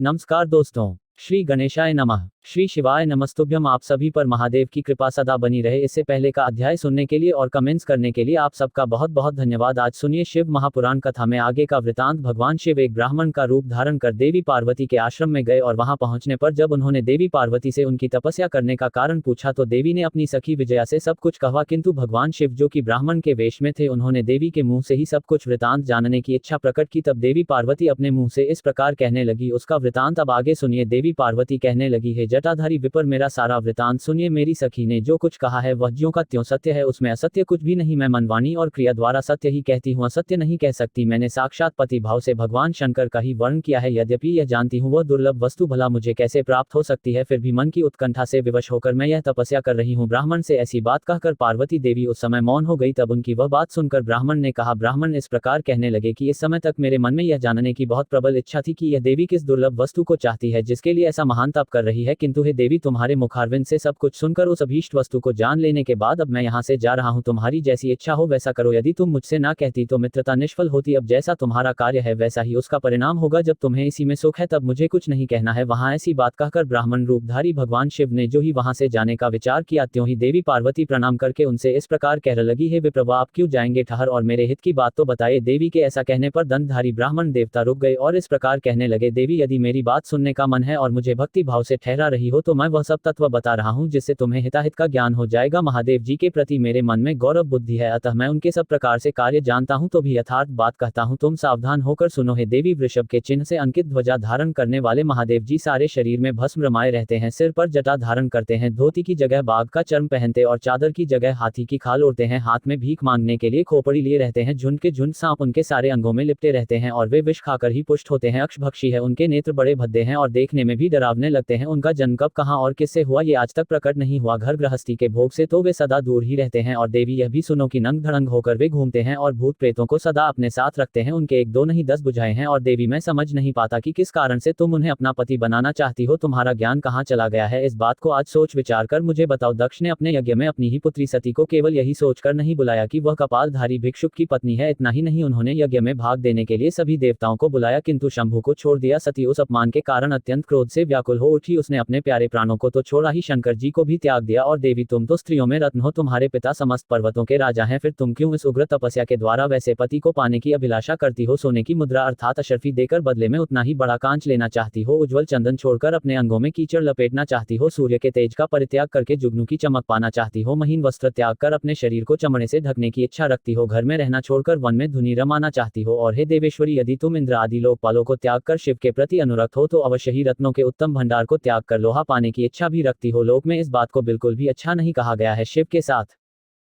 नमस्कार दोस्तों। श्री गणेशाय नमः। श्री शिवाय नमस्तुभ्यम। आप सभी पर महादेव की कृपा सदा बनी रहे। इससे पहले का अध्याय सुनने के लिए और कमेंट्स करने के लिए आप सबका बहुत बहुत धन्यवाद। आज सुनिए शिव महापुराण कथा में आगे का वृतांत। भगवान शिव एक ब्राह्मण का रूप धारण कर देवी पार्वती के आश्रम में गए और वहां पहुंचने पर जब उन्होंने देवी पार्वती से उनकी तपस्या करने का कारण पूछा तो देवी ने अपनी सखी विजया से सब कुछ कहा, किंतु भगवान शिव जो कि ब्राह्मण के वेश में थे उन्होंने देवी के मुंह से ही सब कुछ वृतांत जानने की इच्छा प्रकट की। तब देवी पार्वती अपने मुंह से इस प्रकार कहने लगी। उसका वृतांत अब आगे सुनिए। देवी पार्वती कहने लगी, है जटाधारी विपर, मेरा सारा वृतांत सुनिए। मेरी सखी ने जो कुछ कहा है वह ज्यों का त्यों सत्य है, उसमें असत्य कुछ भी नहीं। मैं मनवाणी और क्रिया द्वारा सत्य ही कहती हूँ, असत्य नहीं कह सकती। मैंने साक्षात पति भाव से भगवान शंकर का ही वर्ण किया है। यद्यपि यह जानती हूँ वह दुर्लभ वस्तु भला मुझे कैसे प्राप्त हो सकती है, फिर भी मन की उत्कंठा से विवश होकर मैं यह तपस्या कर रही हूँ। ब्राह्मण से ऐसी बात कहकर पार्वती देवी उस समय मौन हो गई। तब उनकी वह बात सुनकर ब्राह्मण ने कहा, ब्राह्मण इस प्रकार कहने लगे कि इस समय तक मेरे मन में यह जानने की बहुत प्रबल इच्छा थी कि यह देवी किस दुर्लभ वस्तु को चाहती है जिसके लिए ऐसा महान तप कर रही है, किंतु हे देवी तुम्हारे मुखारविंद से सब कुछ सुनकर उस अभीष्ट वस्तु को जान लेने के बाद अब मैं यहाँ से जा रहा हूँ। तुम्हारी जैसी इच्छा हो वैसा करो। यदि तुम मुझसे ना कहती तो मित्रता निष्फल होती। अब जैसा तुम्हारा कार्य है वैसा ही उसका परिणाम होगा। जब तुम्हें इसी में सुख है तब मुझे कुछ नहीं कहना है। वहां ऐसी बात कहकर ब्राह्मण रूपधारी भगवान शिव ने जो ही वहां से जाने का विचार किया त्यों ही देवी पार्वती प्रणाम करके उनसे इस प्रकार कह लगी, हे विप्रभु आप क्यों जाएंगे, ठहर और मेरे हित की बात तो बताइए। देवी के ऐसा कहने पर दंडधारी ब्राह्मण देवता रुक गए और इस प्रकार कहने लगे, देवी यदि मेरी बात सुनने का मन है और मुझे भक्ति भाव से ठहरा रही हो तो मैं वह सब तत्व बता रहा हूँ जिससे तुम्हें हिताहित का ज्ञान हो जाएगा। महादेव जी के प्रति मेरे मन में गौरव बुद्धि है, अतः मैं उनके सब प्रकार से कार्य जानता हूँ तो भी यथार्थ बात कहता हूँ। तुम सावधान होकर सुनो। हे देवी, वृषभ के चिन्ह से अंकित ध्वजा धारण करने वाले महादेव जी सारे शरीर में भस्म रमाए रहते हैं, सिर पर जटा धारण करते हैं, धोती की जगह बाघ का चर्म पहनते और चादर की जगह हाथी की खाल ओढ़ते हैं, हाथ में भीख मांगने के लिए खोपड़ी लिए रहते हैं, झुंड के झुंड सांप उनके सारे अंगों में लिपटे रहते हैं और वे विष खाकर ही पुष्ट होते हैं, अक्षभक्षी है, उनके नेत्र बड़े भद्दे हैं और देखने में भी डरावने लगते हैं। उनका जन्म कब कहाँ और किससे हुआ ये आज तक प्रकट नहीं हुआ। घर गृहस्थी के भोग से तो वे सदा दूर ही रहते हैं। और देवी यह भी सुनो कि नंग धड़ंग होकर वे घूमते हैं और भूत प्रेतों को सदा अपने साथ रखते हैं। उनके एक दो नहीं 10 बुझाए हैं। और देवी मैं समझ नहीं पाता कि किस कारण से तुम उन्हें अपना पति बनाना चाहती हो। तुम्हारा ज्ञान कहाँ चला गया है, इस बात को आज सोच विचार कर मुझे बताओ। दक्ष ने अपने यज्ञ में अपनी ही पुत्री सती को केवल यही सोचकर नहीं बुलाया कि वह कपालधारी भिक्षुक की पत्नी है। इतना ही नहीं, उन्होंने यज्ञ में भाग देने के लिए सभी देवताओं को बुलाया किंतु शंभु को छोड़ दिया। सती उस अपमान के कारण अत्यंत क्रोध से व्याकुल हो उठी। उसने अपने प्यारे प्राणों को तो छोड़ा ही, शंकर जी को भी त्याग दिया। और देवी तुम तो स्त्रियों में रत्न हो, तुम्हारे पिता समस्त पर्वतों के राजा हैं, फिर तुम क्यों इस उग्र तपस्या के द्वारा वैसे पति को पाने की अभिलाषा करती हो। सोने की मुद्रा अर्थात अशर्फी देकर बदले में उतना ही बड़ा कांच लेना चाहती हो, उज्ज्वल चंदन छोड़कर अपने अंगों में कीचड़ लपेटना चाहती हो, सूर्य के तेज का परित्याग करके जुगनू की चमक पाना चाहती हो, महीन वस्त्र त्याग कर अपने शरीर को चमड़े से ढकने की इच्छा रखती हो, घर में रहना छोड़कर वन में धुनी रमाना चाहती हो। और हे देवेश्वरी, यदि तुम इंद्र आदि लोकपालों को त्याग कर शिव के प्रति अनुरक्त हो तो अवश्य ही रत्नों के उत्तम भंडार को त्याग कर लोहा पाने की इच्छा भी रखती हो। लोक में इस बात को बिल्कुल भी अच्छा नहीं कहा गया है। शिव के साथ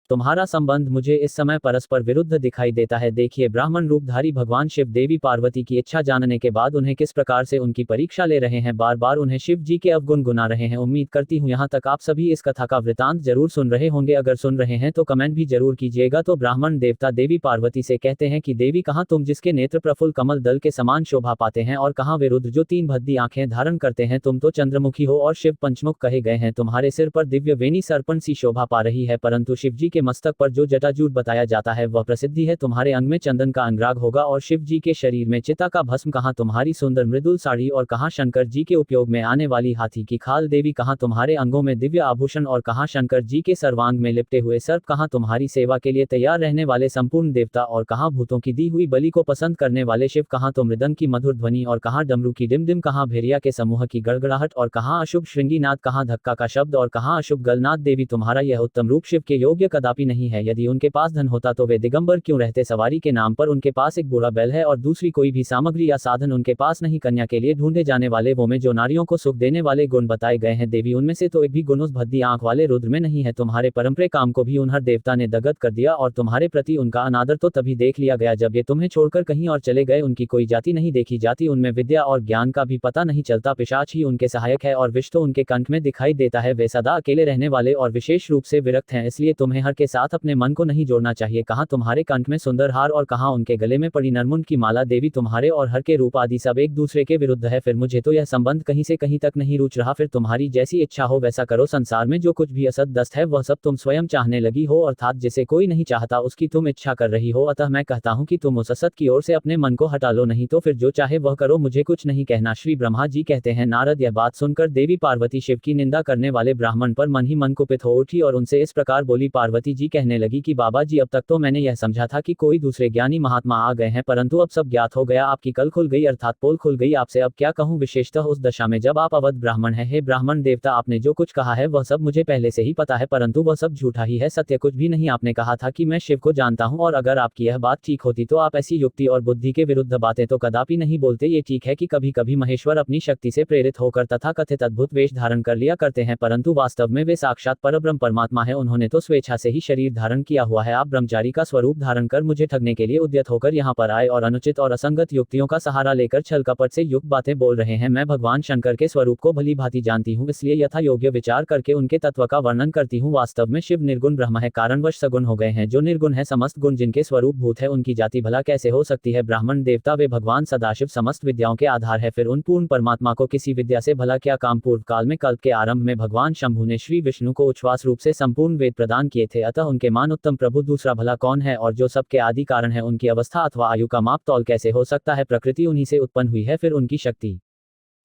तुम्हारा संबंध मुझे इस समय परस्पर विरुद्ध दिखाई देता है। देखिए, ब्राह्मण रूपधारी भगवान शिव देवी पार्वती की इच्छा जानने के बाद उन्हें किस प्रकार से उनकी परीक्षा ले रहे हैं, बार बार उन्हें शिव जी के अवगुण गुना रहे हैं। उम्मीद करती हूँ यहाँ तक आप सभी इस कथा का वृतांत जरूर सुन रहे होंगे। अगर सुन रहे हैं तो कमेंट भी जरूर कीजिएगा। तो ब्राह्मण देवता देवी पार्वती से कहते हैं कि देवी, कहाँ तुम जिसके नेत्र प्रफुल्ल कमल दल के समान शोभा पाते हैं, और कहाँ वे रुद्र जो 3 भद्दी आंखें धारण करते हैं। तुम तो चंद्रमुखी हो और शिव पंचमुख कहे गए हैं। तुम्हारे सिर पर दिव्य वेणी सर्पण सी शोभा पा रही है, परंतु शिव जी के मस्तक पर जो जटाजूट बताया जाता है वह प्रसिद्धि है। तुम्हारे अंग में चंदन का अनुराग होगा और शिव जी के शरीर में चिता का भस्म। कहाँ तुम्हारी सुंदर मृदुल साड़ी और कहाँ शंकर जी के उपयोग में आने वाली हाथी की खाल। देवी, कहाँ तुम्हारे अंगों में दिव्य आभूषण और कहाँ शंकर जी के सर्वांग में लिपटे हुए सर्प। कहाँ तुम्हारी सेवा के लिए तैयार रहने वाले संपूर्ण देवता और कहाँ भूतों की दी हुई बलि को पसंद करने वाले शिव। कहाँ तो मृदंग की मधुर ध्वनि और कहाँ डमरू की डिमडिम। कहाँ भेड़िया के समूह की गड़गड़ाहट और कहाँ अशुभ श्रृंगीनाद। कहाँ धक्का का शब्द और कहाँ अशुभ गलनाद। देवी, तुम्हारा यह उत्तम रूप शिव के योग्य कदापि नहीं है। यदि उनके पास धन होता तो वे दिगंबर क्यों रहते। सवारी के नाम पर उनके पास एक बूढ़ा बैल है और दूसरी कोई भी सामग्री या साधन उनके पास नहीं। कन्या के लिए ढूंढे जाने वाले वो में जो नारियों को सुख देने वाले गुण बताए गए हैं देवी, उनमें से तो एक भी गुण उस भद्दी आंख वाले रुद्र में नहीं है। तुम्हारे परंपरे काम को भी उन हर देवता ने दगत कर दिया और तुम्हारे प्रति उनका अनादर तो तभी देख लिया गया जब ये तुम्हें छोड़कर कहीं और चले गए। उनकी कोई जाति नहीं देखी जाती, उनमें विद्या और ज्ञान का भी पता नहीं चलता। पिशाच ही उनके सहायक है और विष तो उनके कंठ में दिखाई देता है। वे सदा अकेले रहने वाले और विशेष रूप से विरक्त हैं, इसलिए तुम्हें हर के साथ अपने मन को नहीं जोड़ना चाहिए। कहाँ तुम्हारे कंठ में सुंदर हार और कहाँ उनके गले में पड़ी नरमुंड की माला। देवी तुम्हारे और हर के रूप आदि सब एक दूसरे के विरुद्ध है। फिर मुझे तो यह संबंध कहीं से कहीं तक नहीं रुच रहा। फिर तुम्हारी जैसी इच्छा हो वैसा करो। संसार में जो कुछ भी असत दस्त है वह सब तुम स्वयं चाहने लगी हो, अर्थात जिसे कोई नहीं चाहता उसकी तुम इच्छा कर रही हो। अतः मैं कहता हूँ कि तुम उस असत की ओर से अपने मन को हटा लो, नहीं तो फिर जो चाहे वह करो, मुझे कुछ नहीं कहना। श्री ब्रह्मा जी कहते हैं, नारद यह बात सुनकर देवी पार्वती शिव की निंदा करने वाले ब्राह्मण पर मन ही मन कुपित हो उठी और उनसे इस प्रकार बोली। पार्वती जी कहने लगी कि बाबा जी, अब तक तो मैंने यह समझा था कि कोई दूसरे ज्ञानी महात्मा आ गए हैं, परंतु अब सब ज्ञात हो गया। आपकी कल खुल गई, अर्थात पोल खुल गई। आपसे अब क्या कहूँ, विशेषतः उस दशा में जब आप अवध ब्राह्मण हैं। हे ब्राह्मण देवता, आपने जो कुछ कहा है वह सब मुझे पहले से ही पता है, परंतु वह सब झूठा ही है, सत्य कुछ भी नहीं। आपने कहा था कि मैं शिव को जानता हूँ, और अगर आपकी यह बात ठीक होती तो आप ऐसी युक्ति और बुद्धि के विरुद्ध बातें तो कदापि नहीं बोलते। ये ठीक है कि कभी कभी महेश्वर अपनी शक्ति से प्रेरित होकर तथा कथित अद्भुत वेश धारण कर लिया करते हैं, परंतु वास्तव में वे साक्षात परब्रह्म परमात्मा है। उन्होंने तो स्वेच्छा से ही शरीर धारण किया हुआ है। आप ब्रह्मचारी का स्वरूप धारण कर मुझे ठगने के लिए उद्यत होकर यहाँ पर आए और अनुचित और असंगत युक्तियों का सहारा लेकर छल कपट से युक्त बातें बोल रहे हैं। मैं भगवान शंकर के स्वरूप को भली भांति जानती हूँ, इसलिए यथा योग्य विचार करके उनके तत्व का वर्णन करती हूँ। वास्तव में शिव निर्गुण ब्रह्म है, कारणवश सगुण हो गए हैं। जो निर्गुण है, समस्त गुण जिनके स्वरूप भूत है, उनकी जाति भला कैसे हो सकती है। ब्राह्मण देवता वे भगवान सदाशिव समस्त विद्याओं के आधार है। फिर उन पूर्ण परमात्मा को किसी विद्या से भला क्या काम। पूर्व काल में कल्प के आरंभ में भगवान शंभु ने श्री विष्णु को उच्छ्वास रूप से संपूर्ण वेद प्रदान किए थे, अतः उनके मान उत्तम प्रभु दूसरा भला कौन है। और जो सबके आदि कारण है, उनकी अवस्था अथवा आयु का माप तौल कैसे हो सकता है। प्रकृति उन्हीं से उत्पन्न हुई है, फिर उनकी शक्ति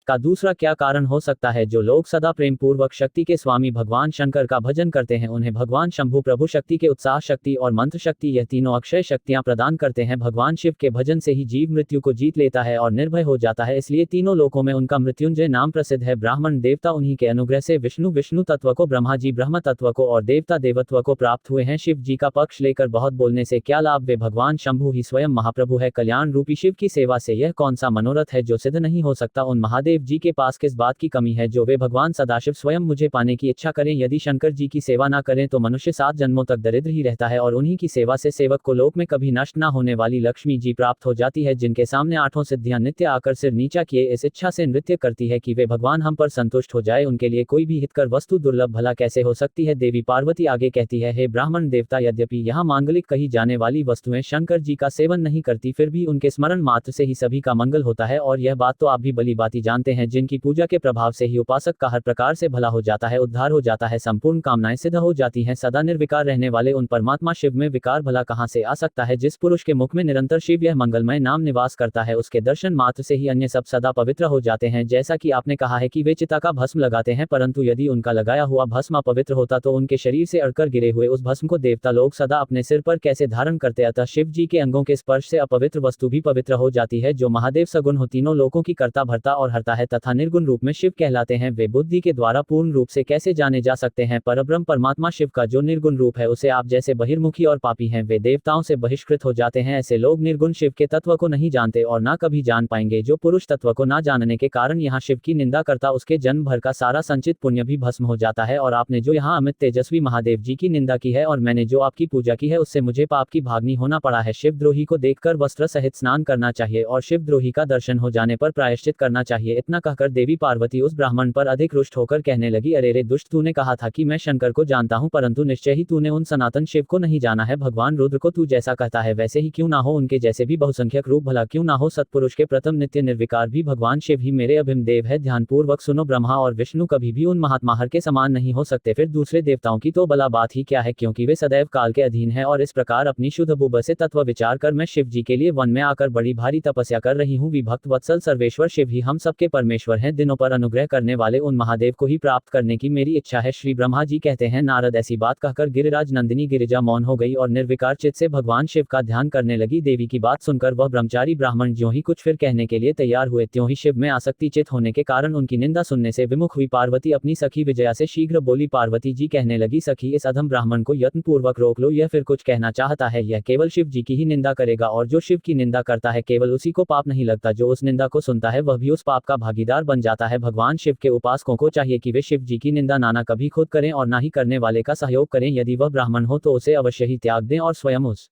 का दूसरा क्या कारण हो सकता है। जो लोग सदा प्रेम पूर्वक शक्ति के स्वामी भगवान शंकर का भजन करते हैं, उन्हें भगवान शंभु प्रभु शक्ति के उत्साह शक्ति और मंत्र शक्ति, यह तीनों अक्षय शक्तियां प्रदान करते हैं। भगवान शिव के भजन से ही जीव मृत्यु को जीत लेता है और निर्भय हो जाता है, इसलिए तीनों लोकों में उनका मृत्युंजय नाम प्रसिद्ध है। ब्राह्मण देवता उन्हीं के अनुग्रह से विष्णु तत्व को, ब्रह्मा जी ब्रह्म तत्व को और देवता देवत्व को प्राप्त हुए हैं। शिव जी का पक्ष लेकर बहुत बोलने से क्या लाभ। वे भगवान शंभु ही स्वयं महाप्रभु है। कल्याण रूपी शिव की सेवा से यह कौन सा मनोरथ है जो सिद्ध नहीं हो सकता। उन महादेव जी के पास किस बात की कमी है जो वे भगवान सदाशिव स्वयं मुझे पाने की इच्छा करें। यदि शंकर जी की सेवा ना करें तो मनुष्य 7 जन्मों तक दरिद्र ही रहता है, और उन्हीं की सेवा से सेवक को लोक में कभी नष्ट ना होने वाली लक्ष्मी जी प्राप्त हो जाती है, जिनके सामने 8 सिद्धियां नित्य आकर सिर नीचा किए इस इच्छा से नृत्य करती है कि वे भगवान हम पर संतुष्ट हो जाए। उनके लिए कोई भी हितकर वस्तु दुर्लभ भला कैसे हो सकती है। देवी पार्वती आगे कहती है, हे ब्राह्मण देवता, यद्यपि यहाँ मांगलिक कही जाने वाली वस्तुएं शंकर जी का सेवन नहीं करती, फिर भी उनके स्मरण मात्र से ही सभी का मंगल होता है। और यह बात तो आप भी भली भांति जानते हैं, जिनकी पूजा के प्रभाव से ही उपासक का हर प्रकार से भला हो जाता है, उद्धार हो जाता है, संपूर्ण कामनाएं सिद्ध हो जाती हैं। सदा निर्विकार रहने वाले उन परमात्मा शिव में विकार भला कहां से आ सकता है। जिस पुरुष के मुख में निरंतर शिव यह मंगलमय नाम निवास करता है, उसके दर्शन मात्र से ही अन्य सब सदा पवित्र हो जाते हैं। जैसा कि आपने कहा है कि वे चिता का भस्म लगाते हैं, परंतु यदि उनका लगाया हुआ भस्म अपवित्र होता तो उनके शरीर से अड़कर गिरे हुए उस भस्म को देवता लोग सदा अपने सिर पर कैसे धारण करते। अतः शिव जी के अंगों के स्पर्श से अपवित्र वस्तु भी पवित्र हो जाती है। जो महादेव सगुण हो, तीनों लोकों की कर्ता भरता और हरता है तथा निर्गुण रूप में शिव कहलाते हैं, वे बुद्धि के द्वारा पूर्ण रूप से कैसे जाने जा सकते हैं। परब्रह्म परमात्मा शिव का जो निर्गुण रूप है, उसे आप जैसे बहिर्मुखी और पापी हैं, वे देवताओं से बहिष्कृत हो जाते हैं। ऐसे लोग निर्गुण शिव के तत्व को नहीं जानते और ना कभी जान पाएंगे। जो पुरुष तत्व को ना जानने के कारण यहाँ शिव की निंदा करता, उसके जन्म भर का सारा संचित पुण्य भी भस्म हो जाता है। और आपने जो यहाँ अमित तेजस्वी महादेव जी की निंदा की है और मैंने जो आपकी पूजा की है, उससे मुझे पाप की भागनी होना पड़ा है। शिवद्रोही को देखकर वस्त्र सहित स्नान करना चाहिए और शिवद्रोही का दर्शन हो जाने पर प्रायश्चित करना चाहिए। इतना कहकर देवी पार्वती उस ब्राह्मण पर अधिक रुष्ट होकर कहने लगी, अरे रे दुष्ट, तूने कहा था कि मैं शंकर को जानता हूँ, परंतु निश्चय ही तूने उन सनातन शिव को नहीं जाना है। भगवान रुद्र को तू जैसा कहता है वैसे ही क्यों ना हो, उनके जैसे भी बहुसंख्यक रूप भला क्यों ना हो, सत्पुरुष के प्रथम नित्य निर्विकार भी भगवान शिव ही मेरे अभिम देव है। ध्यानपूर्वक सुनो, ब्रह्मा और विष्णु कभी भी उन महात्मा हर के समान नहीं हो सकते। फिर दूसरे देवताओं की तो भला बात ही क्या है, क्योंकि वे सदैव काल के अधीन है। और इस प्रकार अपनी शुद्ध बुब से तत्व विचार कर मैं शिव जी के लिए वन में आकर बड़ी भारी तपस्या कर रही हूँ। विभक्त वत्सल सर्वेश्वर शिव ही हम सबके परमेश्वर हैं। दिनों पर अनुग्रह करने वाले उन महादेव को ही प्राप्त करने की मेरी इच्छा है। श्री ब्रह्मा जी कहते हैं, नारद ऐसी बात कहकर गिरिराज नंदिनी गिरिजा मौन हो गई और निर्विकार चित्त से भगवान शिव का ध्यान करने लगी। देवी की बात सुनकर वह ब्रह्मचारी ब्राह्मण ज्यों ही कुछ फिर कहने के लिए तैयार हुए, त्यों ही शिव में आसक्ति चित होने के कारण उनकी निंदा सुनने से विमुख हुई। पार्वती अपनी सखी विजया से शीघ्र बोली। पार्वती जी कहने लगी, सखी, इस अधम ब्राह्मण को यत्नपूर्वक रोक लो, यह फिर कुछ कहना चाहता है। यह केवल शिव जी की ही निंदा करेगा, और जो शिव की निंदा करता है केवल उसी को पाप नहीं लगता, जो उस निंदा को सुनता है वह भी उस पाप का भागीदार बन जाता है। भगवान शिव के उपासकों को चाहिए कि वे शिव जी की निंदा ना कभी खुद करें और ना ही करने वाले का सहयोग करें। यदि वह ब्राह्मण हो तो उसे अवश्य ही त्याग दें और स्वयं उस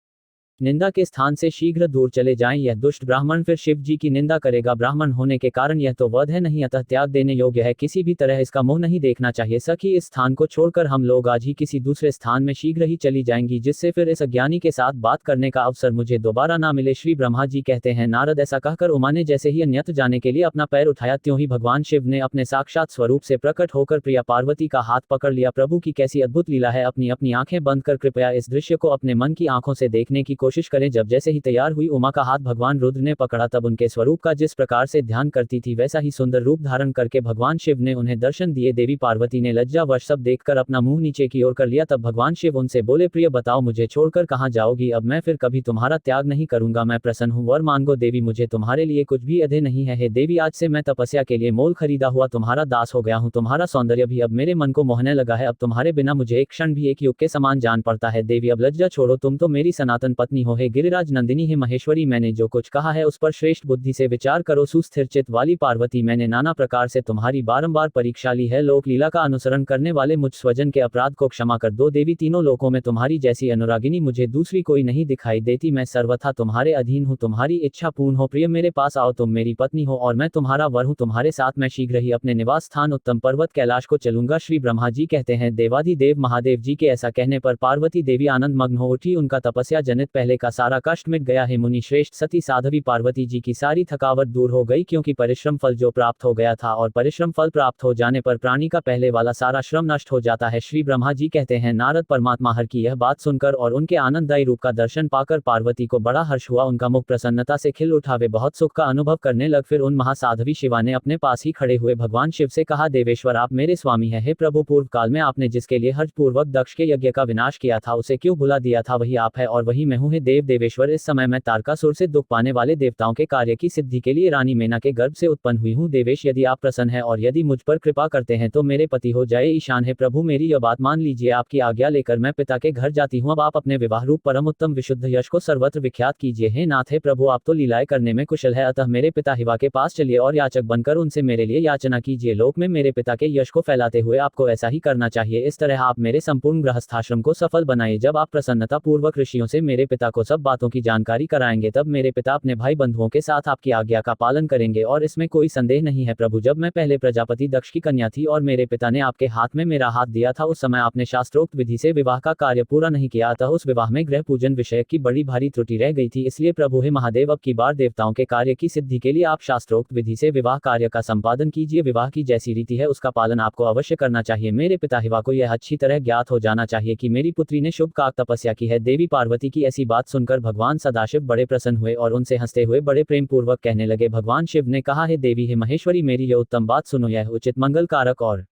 निंदा के स्थान से शीघ्र दूर चले जाएं। यह दुष्ट ब्राह्मण फिर शिव जी की निंदा करेगा। ब्राह्मण होने के कारण यह तो वध है नहीं, अतः त्याग देने योग्य है, किसी भी तरह इसका मुंह नहीं देखना चाहिए। सखी, इस स्थान को छोड़कर हम लोग आज ही किसी दूसरे स्थान में शीघ्र ही चली जाएंगी, जिससे फिर इस अज्ञानी के साथ बात करने का अवसर मुझे दोबारा ना मिले। श्री ब्रह्मा जी कहते हैं, नारद, ऐसा कहकर उमा ने जैसे ही अन्यत्र जाने के लिए अपना पैर उठाया, त्यों ही भगवान शिव ने अपने साक्षात स्वरूप से प्रकट होकर प्रिया पार्वती का हाथ पकड़ लिया। प्रभु की कैसी अद्भुत लीला है। अपनी अपनी आंखें बंद कर कृपया इस दृश्य को अपने मन की आंखों से देखने की कोशिश करें। जब जैसे ही तैयार हुई उमा का हाथ भगवान रुद्र ने पकड़ा, तब उनके स्वरूप का जिस प्रकार से ध्यान करती थी, वैसा ही सुंदर रूप धारण करके भगवान शिव ने उन्हें दर्शन दिए। देवी पार्वती ने लज्जावश सब देखकर अपना मुंह नीचे की ओर कर लिया। तब भगवान शिव उनसे बोले, प्रिय, बताओ मुझे छोड़कर कहाँ जाओगी? अब मैं फिर कभी तुम्हारा त्याग नहीं करूंगा, मैं प्रसन्न हूँ, वर मांगो। देवी, मुझे तुम्हारे लिए कुछ भी अधे नहीं है। हे देवी, आज से मैं तपस्या के लिए मोल खरीदा हुआ तुम्हारा दास हो गया हूँ। तुम्हारा सौंदर्य भी अब मेरे मन को मोहने लगा है। अब तुम्हारे बिना मुझे एक क्षण भी एक युग के समान जान पड़ता है। देवी, अब लज्जा छोड़ो, तुम तो मेरी सनातन पत्नी हो। हे गिरिराज नंदिनी, हे महेश्वरी, मैंने जो कुछ कहा है उस पर श्रेष्ठ बुद्धि से विचार करो। सुस्थिर चित्त वाली पार्वती, मैंने नाना प्रकार से तुम्हारी बारंबार परीक्षा ली है। लोक लीला का अनुसरण करने वाले मुझ स्वजन के अपराध को क्षमा कर दो। देवी, तीनों लोकों में तुम्हारी जैसी अनुरागिनी मुझे दूसरी कोई नहीं दिखाई देती। मैं सर्वथा तुम्हारे अधीन हूँ, तुम्हारी इच्छा पूर्ण हो। प्रिय, मेरे पास आओ, तुम मेरी पत्नी हो और मैं तुम्हारा वर हूँ। तुम्हारे साथ मैं शीघ्र ही अपने निवास स्थान उत्तम पर्वत कैलाश को चलूंगा। श्री ब्रह्मा जी कहते हैं, देवाधिदेव महादेव जी के ऐसा कहने पर पार्वती देवी आनंद मग्न हो उठी। उनका तपस्या जनित पहले का सारा कष्ट मिट गया है। मुनि श्रेष्ठ सती साध्वी पार्वती जी की सारी थकावट दूर हो गई, क्योंकि परिश्रम फल जो प्राप्त हो गया था, और परिश्रम फल प्राप्त हो जाने पर प्राणी का पहले वाला सारा श्रम नष्ट हो जाता है। श्री ब्रह्मा जी कहते हैं, नारद, परमात्मा हर की यह बात सुनकर और उनके आनंददायी रूप का दर्शन पाकर पार्वती को बड़ा हर्ष हुआ। उनका मुख प्रसन्नता से खिल उठा, वे बहुत सुख का अनुभव करने लग। फिर उन महासाध्वी शिवा ने अपने पास ही खड़े हुए भगवान शिव से कहा, देवेश्वर, आप मेरे स्वामी हैं। हे प्रभु, पूर्व काल में आपने जिसके लिए हर्ष पूर्वक दक्ष के यज्ञ का विनाश किया था, उसे क्यों भुला दिया था? वही आप है और वही मैं हूँ। हे देवेश्वर, इस समय मैं तारकासुर से दुख पाने वाले देवताओं के कार्य की सिद्धि के लिए रानी मेना के गर्भ से उत्पन्न हुई हूँ। देवेश, यदि आप प्रसन्न हैं और यदि मुझ पर कृपा करते हैं तो मेरे पति हो जाए। ईशान है प्रभु, मेरी यह बात मान लीजिए। आपकी आज्ञा लेकर मैं पिता के घर जाती हूँ। अब आप अपने विवाह रूप परम उत्तम विशुद्ध यश को सर्वत्र विख्यात कीजिए। हे नाथ, हे प्रभु, आप तो लीलाएं करने में कुशल है, अतः मेरे पिता हिवा के पास चलिए और याचक बनकर उनसे मेरे लिए याचना कीजिए। लोक में मेरे पिता के यश को फैलाते हुए आपको ऐसा ही करना चाहिए। इस तरह आप मेरे संपूर्ण गृहस्थाश्रम को सफल बनाइए। जब आप प्रसन्नता पूर्वक ऋषियों से मेरे पिता को सब बातों की जानकारी कराएंगे, तब मेरे पिता अपने भाई बंधुओं के साथ आपकी आज्ञा का पालन करेंगे, और इसमें कोई संदेह नहीं है। प्रभु, जब मैं पहले प्रजापति दक्ष की कन्या थी और मेरे पिता ने आपके हाथ में मेरा हाथ दिया था, उस समय आपने शास्त्रोक्त विधि से विवाह का कार्य पूरा नहीं किया, अतः उस विवाह में ग्रह पूजन विषय की बड़ी भारी त्रुटि रह गई थी। इसलिए प्रभु हे महादेव, अब की बार देवताओं के कार्य की सिद्धि के लिए आप शास्त्रोक्त विधि से विवाह कार्य का संपादन कीजिए। विवाह की जैसी रीति है उसका पालन आपको अवश्य करना चाहिए। मेरे पिता हिवा को यह अच्छी तरह ज्ञात हो जाना चाहिए कि मेरी पुत्री ने शुभ काक तपस्या की है। देवी पार्वती की ऐसी बात सुनकर भगवान सदाशिव बड़े प्रसन्न हुए और उनसे हंसते हुए बड़े प्रेम पूर्वक कहने लगे। भगवान शिव ने कहा, हे देवी, हे महेश्वरी, मेरी यह उत्तम बात सुनो। यह उचित, मंगल कारक और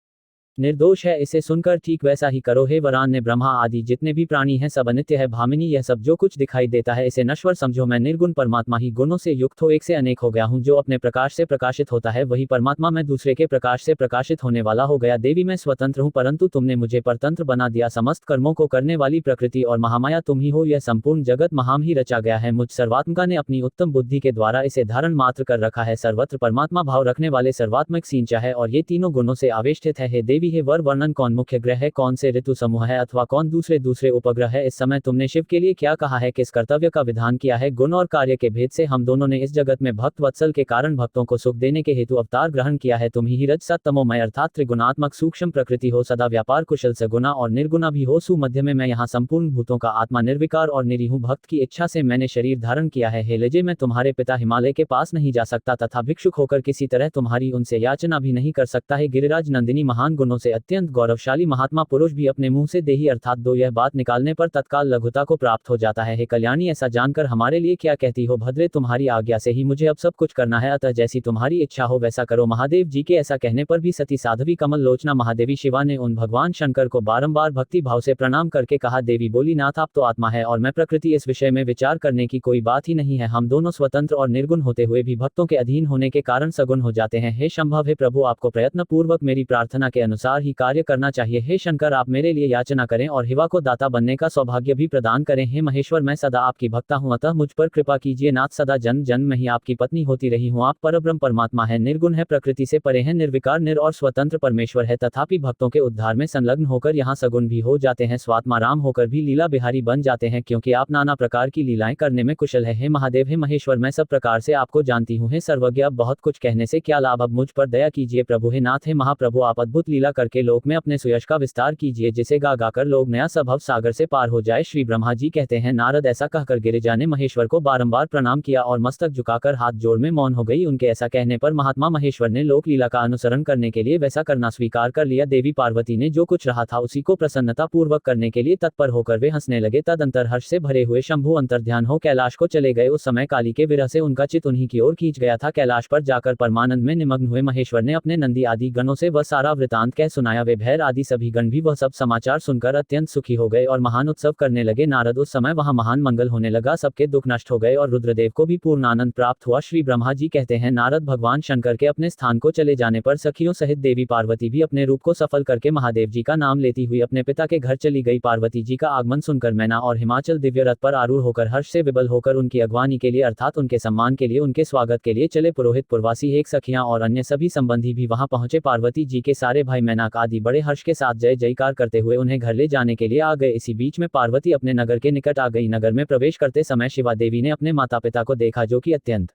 निर्दोष है, इसे सुनकर ठीक वैसा ही करो। हे वरान्य, ब्रह्मा आदि जितने भी प्राणी हैं सब अनित्य है। भामिनी, यह सब जो कुछ दिखाई देता है इसे नश्वर समझो। मैं निर्गुण परमात्मा ही गुणों से युक्त हो एक से अनेक हो गया हूँ। जो अपने प्रकाश से प्रकाशित होता है वही परमात्मा मैं दूसरे के प्रकाश से प्रकाशित होने वाला हो गया। देवी, मैं स्वतंत्र हूँ, परंतु तुमने मुझे परतंत्र बना दिया। समस्त कर्मों को करने वाली प्रकृति और महामाया तुम ही हो। यह संपूर्ण जगत महाम ही रचा गया है। मुझ सर्वात्मका ने अपनी उत्तम बुद्धि के द्वारा इसे धारण मात्र कर रखा है। सर्वत्र परमात्मा भाव रखने वाले सर्वात्मक सिंचा है और ये तीनों गुणों से आवेष्टित है। हे देवी, हे वर वर्णन, कौन मुख्य ग्रह है, कौन से ऋतु समूह है, अथवा कौन दूसरे दूसरे उपग्रह है? इस समय तुमने शिव के लिए क्या कहा है, किस कर्तव्य का विधान किया है? गुण और कार्य के भेद से हम दोनों ने इस जगत में भक्त वत्सल के कारण भक्तों को सुख देने के हेतु अवतार ग्रहण किया है। तुम ही रजस तमोमय अर्थात त्रिगुणात्मक सूक्ष्म प्रकृति हो, सदा व्यापार कुशल सगुना और निर्गुणा भी हो। सुमध्य में मैं यहाँ संपूर्ण भूतों का आत्मा निर्विकार और निरी हूँ। भक्त की इच्छा से मैंने शरीर धारण किया है। हे लजे, मैं तुम्हारे पिता हिमालय के पास नहीं जा सकता तथा भिक्षुक होकर किसी तरह तुम्हारी उनसे याचना भी नहीं कर सकता है। गिरिराज नंदिनी, महान गुणों से अत्यंत गौरवशाली महात्मा पुरुष भी अपने मुंह से देही अर्थात दो यह बात निकालने पर तत्काल लघुता को प्राप्त हो जाता है। हे कल्याणी, ऐसा जानकर हमारे लिए क्या कहती हो? भद्रे, तुम्हारी आज्ञा से ही मुझे अब सब कुछ करना है, अतः जैसी तुम्हारी इच्छा हो वैसा करो। महादेव जी के ऐसा कहने पर भी सती साध्वी कमल लोचना महादेवी शिवा ने उन भगवान शंकर को बारंबार भक्ति भाव से प्रणाम करके कहा, देवी बोली, नाथ, आप तो आत्मा है और मैं प्रकृति, इस विषय में विचार करने की कोई बात ही नहीं है। हम दोनों स्वतंत्र और निर्गुण होते हुए भी भक्तों के अधीन होने के कारण सगुण हो जाते हैं। हे शंभव, हे प्रभु, आपको प्रयत्न पूर्वक मेरी प्रार्थना के अनुसार अनुसार ही कार्य करना चाहिए। हे शंकर, आप मेरे लिए याचना करें और हिवा को दाता बनने का सौभाग्य भी प्रदान करें। हे महेश्वर, मैं सदा आपकी भक्ता हूँ, अतः मुझ पर कृपा कीजिए नाथ। सदा जन्म जन्म में ही आपकी पत्नी होती रही हूँ। आप परब्रह्म परमात्मा है, निर्गुण है, प्रकृति से परे है, निर्विकार निर और स्वतंत्र परमेश्वर है। तथापि भक्तों के उद्धार में संलग्न होकर यहाँ सगुण भी हो जाते हैं, स्वात्मा राम होकर भी लीला बिहारी बन जाते हैं, क्योंकि आप नाना प्रकार की लीलाएं करने में कुशल है। हे महादेव, हे महेश्वर, मैं सब प्रकार से आपको जानती हूँ। हे सर्वज्ञ, अब बहुत कुछ कहने से क्या लाभ, अब मुझ पर दया कीजिए प्रभु। हे नाथ, हे महाप्रभु, आप अद्भुत लीला करके लोक में अपने सुयश का विस्तार कीजिए, जिसे गा गाकर लोग नया सभव सागर से पार हो जाए। श्री ब्रह्मा जी कहते हैं, नारद ऐसा कहकर गिरिजा ने महेश्वर को बारंबार प्रणाम किया और मस्तक झुकाकर हाथ जोड़ में मौन हो गई। उनके ऐसा कहने पर महात्मा महेश्वर ने लोक लीला का अनुसरण करने के लिए वैसा करना स्वीकार कर लिया। देवी पार्वती ने जो कुछ रहा था उसी को प्रसन्नता पूर्वक करने के लिए तत्पर होकर वे हंसने लगे। तदंतर हर्ष से भरे हुए शंभु अंतर्ध्यान हो कैलाश को चले गए। उस समय काली के विरह से उनका चित्त उन्हीं की ओर खींच गया था। कैलाश पर जाकर परमानंद में निमग्न हुए महेश्वर ने अपने नंदी आदि गणों से वह सारा वृतांत कह सुनाया। वे भैर आदि सभी गण भी वह सब समाचार सुनकर अत्यंत सुखी हो गए और महान उत्सव करने लगे। नारद, उस समय वहां महान मंगल होने लगा, सबके दुख नष्ट हो गए और रुद्रदेव को भी पूर्ण आनंद प्राप्त हुआ। श्री ब्रह्मा जी कहते हैं, नारद, भगवान शंकर के अपने स्थान को चले जाने पर सखियों सहित देवी पार्वती भी अपने रूप को सफल करके महादेव जी का नाम लेती हुई अपने पिता के घर चली गई। पार्वती जी का आगमन सुनकर मैना और हिमाचल दिव्य रथ पर आरूढ़ होकर हर्ष से विबल होकर उनकी अगवानी के लिए अर्थात उनके सम्मान के लिए, उनके स्वागत के लिए चले। पुरोहित, पुरवासी, एक सखियां और अन्य सभी संबंधी भी वहां पहुंचे। पार्वती जी के सारे भाई मैनाक आदि बड़े हर्ष के साथ जय जयकार करते हुए उन्हें घर ले जाने के लिए आ गए। इसी बीच में पार्वती अपने नगर के निकट आ गई। नगर में प्रवेश करते समय शिवा देवी ने अपने माता पिता को देखा, जो कि अत्यंत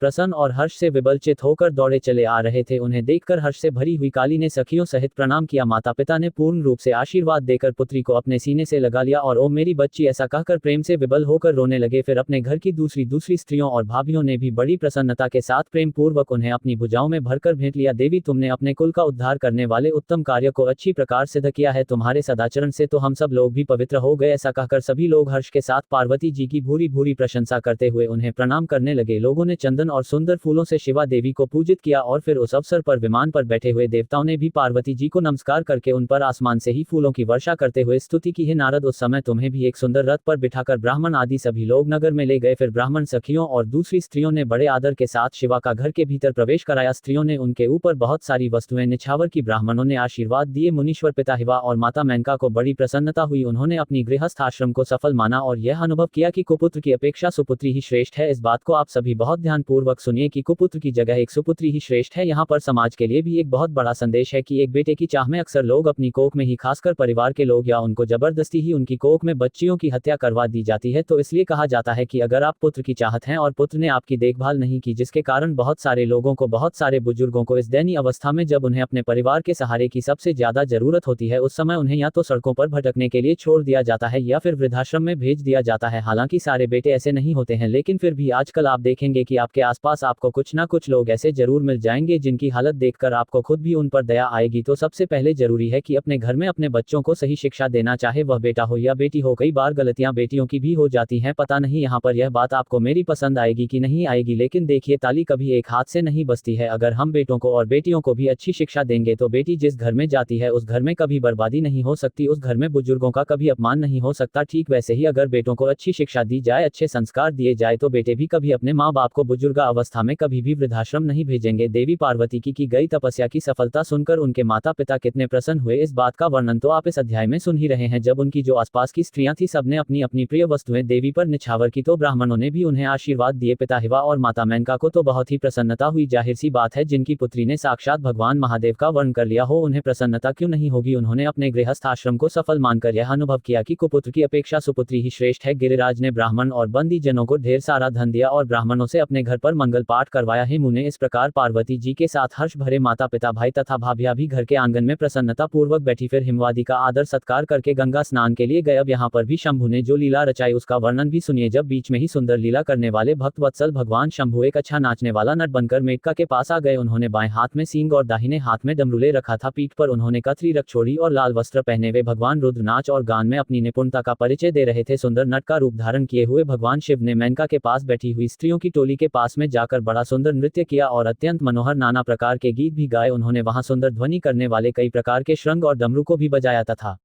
प्रसन्न और हर्ष से विबलचित होकर दौड़े चले आ रहे थे। उन्हें देखकर हर्ष से भरी हुई काली ने सखियों सहित प्रणाम किया। माता पिता ने पूर्ण रूप से आशीर्वाद देकर पुत्री को अपने सीने से लगा लिया और ओ मेरी बच्ची ऐसा कहकर प्रेम से विबल होकर रोने लगे। फिर अपने घर की दूसरी स्त्रियों और भाभियों ने भी बड़ी प्रसन्नता के साथ प्रेम पूर्वक उन्हें अपनी भुजाओं में भरकर भेंट लिया। देवी, तुमने अपने कुल का उद्धार करने वाले उत्तम कार्य को अच्छी प्रकार सिद्ध किया है, तुम्हारे सदाचरण से तो हम सब लोग भी पवित्र हो गए। ऐसा कहकर सभी लोग हर्ष के साथ पार्वती जी की भूरी भूरी प्रशंसा करते हुए उन्हें प्रणाम करने लगे। लोगों ने चंदन और सुंदर फूलों से शिवा देवी को पूजित किया और फिर उस अवसर पर विमान पर बैठे हुए देवताओं ने भी पार्वती जी को नमस्कार करके उन पर आसमान से ही फूलों की वर्षा करते हुए स्तुति की। है नारद, उस समय तुम्हें भी एक सुंदर रथ पर बिठाकर ब्राह्मण आदि सभी लोग नगर में ले गए। फिर ब्राह्मण सखियों और दूसरी स्त्रियों ने बड़े आदर के साथ शिवा का घर के भीतर प्रवेश कराया। स्त्रियों ने उनके ऊपर बहुत सारी वस्तुएं निछावर की। ब्राह्मणों ने आशीर्वाद दिए। मुनीश्वर पिता हिवा और माता मेनका को बड़ी प्रसन्नता हुई। उन्होंने अपनी गृहस्थ आश्रम को सफल माना और यह अनुभव किया कि कुपुत्र की अपेक्षा सुपुत्री ही श्रेष्ठ है। इस बात को आप सभी बहुत ध्यानपूर्वक सुनिए कि कुपुत्र की जगह एक सुपुत्री ही श्रेष्ठ है। यहाँ पर समाज के लिए भी एक बहुत बड़ा संदेश है कि एक बेटे की चाह में अक्सर लोग अपनी कोख में ही, खासकर परिवार के लोग, या उनको जबरदस्ती ही उनकी कोख में बच्चियों की हत्या करवा दी जाती है। तो इसलिए कहा जाता है कि अगर आप पुत्र की चाहत हैं और पुत्र ने आपकी देखभाल नहीं की, जिसके कारण बहुत सारे लोगों को, बहुत सारे बुजुर्गों को इस दयनीय अवस्था में जब उन्हें अपने परिवार के सहारे की सबसे ज्यादा जरूरत होती है, उस समय उन्हें या तो सड़कों पर भटकने के लिए छोड़ दिया जाता है या फिर वृद्धाश्रम में भेज दिया जाता है। हालांकि सारे बेटे ऐसे नहीं होते हैं, लेकिन फिर भी आजकल आप देखेंगे कि आपके आसपास आपको कुछ ना कुछ लोग ऐसे जरूर मिल जाएंगे जिनकी हालत देखकर आपको खुद भी उन पर दया आएगी। तो सबसे पहले जरूरी है कि अपने घर में अपने बच्चों को सही शिक्षा देना, चाहे वह बेटा हो या बेटी हो। कई बार गलतियां बेटियों की भी हो जाती हैं, पता नहीं यहाँ पर यह बात आपको मेरी पसंद आएगी कि नहीं आएगी, लेकिन देखिए, ताली कभी एक हाथ से नहीं बजती है। अगर हम बेटों को और बेटियों को भी अच्छी शिक्षा देंगे तो बेटी जिस घर में जाती है उस घर में कभी बर्बादी नहीं हो सकती, उस घर में बुजुर्गों का कभी अपमान नहीं हो सकता। ठीक वैसे ही अगर बेटों को अच्छी शिक्षा दी जाए, अच्छे संस्कार दिए जाए, तो बेटे भी कभी अपने माँ बाप को बुजुर्ग अवस्था में कभी भी वृद्धाश्रम नहीं भेजेंगे। देवी पार्वती की गई तपस्या की सफलता सुनकर उनके माता पिता कितने प्रसन्न हुए, इस बात का वर्णन तो आप इस अध्याय में सुन ही रहे हैं। जब उनकी जो आसपास की स्त्रियां थी, सबने अपनी अपनी प्रिय वस्तुएं देवी पर निछावर की, तो ब्राह्मणों ने भी उन्हें आशीर्वाद दिए। पिता हिवा और माता मेनका को तो बहुत ही प्रसन्नता हुई। जाहिर सी बात है, जिनकी पुत्री ने साक्षात भगवान महादेव का वर्ण कर लिया हो, उन्हें प्रसन्नता क्यों नहीं होगी। उन्होंने अपने गृहस्थ आश्रम को सफल मानकर यह अनुभव किया कि कुपुत्र की अपेक्षा सुपुत्री ही श्रेष्ठ है। गिरिराज ने ब्राह्मण और बंदी जनों को ढेर सारा धन दिया और ब्राह्मणों से अपने घर पर मंगल पाठ करवाया। हेमु ने इस प्रकार पार्वती जी के साथ हर्ष भरे माता पिता, भाई तथा भाभियां भी घर के आंगन में प्रसन्नता पूर्वक बैठी। फिर हिमवादी का आदर सत्कार करके गंगा स्नान के लिए गए। अब यहाँ पर भी शंभु ने जो लीला रचाई उसका वर्णन भी सुनिए। जब बीच में ही सुंदर लीला करने वाले भक्त वत्सल भगवान शंभु एक अच्छा नाचने वाला नट बनकर मेनका के पास आ गए। उन्होंने बाएं हाथ में सींग और दाहिने हाथ में डमरूले रखा था। पीठ पर उन्होंने कथरी रख छोड़ी और लाल वस्त्र पहने हुए भगवान रुद्र नाच और गान में अपनी निपुणता का परिचय दे रहे थे। सुंदर नट का रूप धारण किए हुए भगवान शिव ने मेनका के पास बैठी हुई स्त्रियों की टोली के पास में जाकर बड़ा सुंदर नृत्य किया और अत्यंत मनोहर नाना प्रकार के गीत भी गाए। उन्होंने वहां सुंदर ध्वनि करने वाले कई प्रकार के शृंग और डमरू को भी बजाया तथा